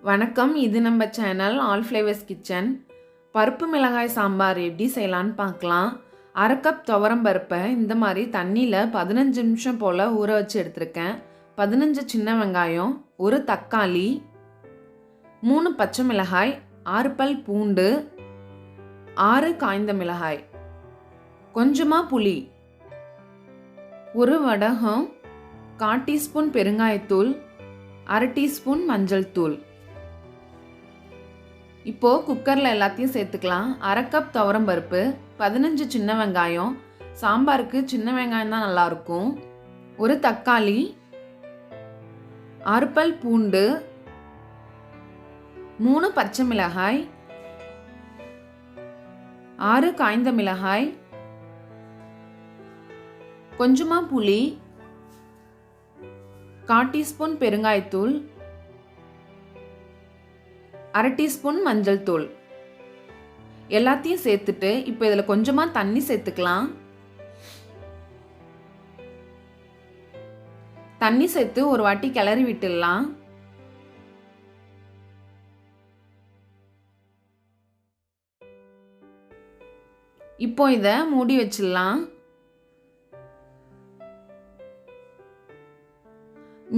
வணக்கம், இது நம்ம சேனல் ஆல் ஃப்ளேவர்ஸ் கிச்சன். பருப்பு மிளகாய் சாம்பார் எப்படி செய்யலான்னு பார்க்கலாம். 1/2 கப் துவரம் பருப்பை இந்த மாதிரி தண்ணியில் 15 நிமிஷம் போல் ஊற வச்சு எடுத்திருக்கேன். 15 சின்ன வெங்காயம், 1 தக்காளி, 3 பச்சை மிளகாய், 6 பல் பூண்டு, 6 காய்ந்த மிளகாய், கொஞ்சமாக புளி, 1 வடகம், 1/4 டீஸ்பூன் பெருங்காயத்தூள், 1/2 டீஸ்பூன் மஞ்சள் தூள். இப்போது குக்கரில் எல்லாத்தையும் சேர்த்துக்கலாம். 1/2 கப் துவரம் பருப்பு, 15 சின்ன வெங்காயம், சாம்பாருக்கு சின்ன வெங்காயம் தான் நல்லாயிருக்கும், 1 தக்காளி, 6 பல் பூண்டு, 3 பச்சை மிளகாய், 6 காய்ந்த மிளகாய், கொஞ்சமாக புளி, 1/4 டீஸ்பூன் பெருங்காயத்தூள், 1/2 டீஸ்பூன் மஞ்சள் தூள். எல்லாத்தையும் சேர்த்துட்டு இப்போ இதில் கொஞ்சமாக தண்ணி சேர்த்துக்கலாம். தண்ணி சேர்த்து ஒரு வாட்டி கிளறி விட்டுடலாம். இப்போ இதை மூடி வச்சிடலாம்.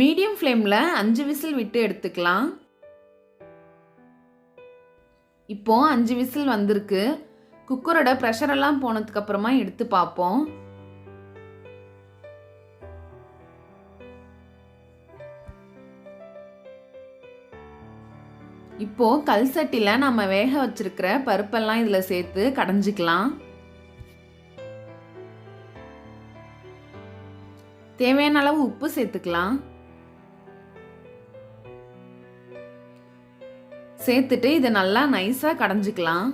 மீடியம் ஃப்ளேமில் 5 விசில் விட்டு எடுத்துக்கலாம். இப்போது 5 விசில் வந்திருக்கு. குக்கரோட ப்ரெஷரெல்லாம் போனதுக்கப்புறமா எடுத்து பார்ப்போம். இப்போது கல் சட்டியில் நம்ம வேக வச்சிருக்கிற பருப்பெல்லாம் இதில் சேர்த்து கடைஞ்சிக்கலாம். தேவையான அளவு உப்பு சேர்த்துக்கலாம். சேர்த்துட்டு இதை நல்லா நைஸாக கடைஞ்சிக்கலாம்.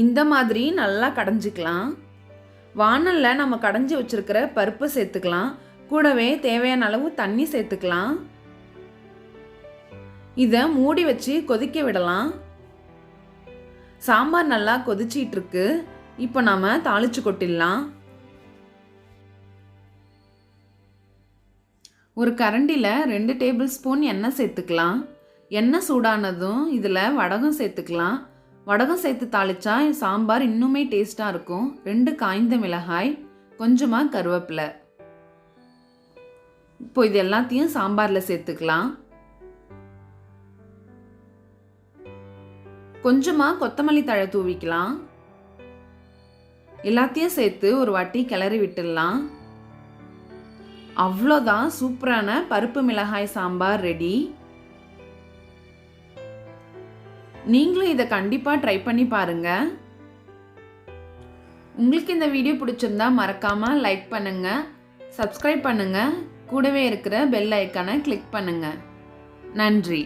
இந்த மாதிரி நல்லா கடைஞ்சிக்கலாம். வாணலில் நம்ம கடைஞ்சி வச்சிருக்கிற பருப்பு சேர்த்துக்கலாம். கூடவே தேவையான அளவு தண்ணி சேர்த்துக்கலாம். இதை மூடி வச்சு கொதிக்க விடலாம். சாம்பார் நல்லா கொதிச்சிட்டு இருக்கு. இப்போ நாம தாளிச்சு கொட்டிடலாம். ஒரு கரண்டியில் 2 டேபிள் ஸ்பூன் எண்ணெய் சேர்த்துக்கலாம். எண்ணெய் சூடானதும் இதில் வடகம் சேர்த்துக்கலாம். வடகம் சேர்த்து தாளிச்சா சாம்பார் இன்னுமே டேஸ்டாக இருக்கும். 2 காய்ந்த மிளகாய், கொஞ்சமாக கருவேப்பிலை. இப்போ இது எல்லாத்தையும் சாம்பாரில் சேர்த்துக்கலாம். கொஞ்சமாக கொத்தமல்லி தழை தூவிக்கலாம். எல்லாத்தையும் சேர்த்து ஒரு வாட்டி கிளறி விட்டுடலாம். அவ்வளோதான், சூப்பரான பருப்பு மிளகாய் சாம்பார் ரெடி. நீங்களும் இதை கண்டிப்பாக ட்ரை பண்ணி பாருங்க. உங்களுக்கு இந்த வீடியோ பிடிச்சிருந்தா மறக்காம லைக் பண்ணுங்க, சப்ஸ்கிரைப் பண்ணுங்க, கூடவே இருக்கிற பெல் ஐக்கானை கிளிக் பண்ணுங்க. நன்றி.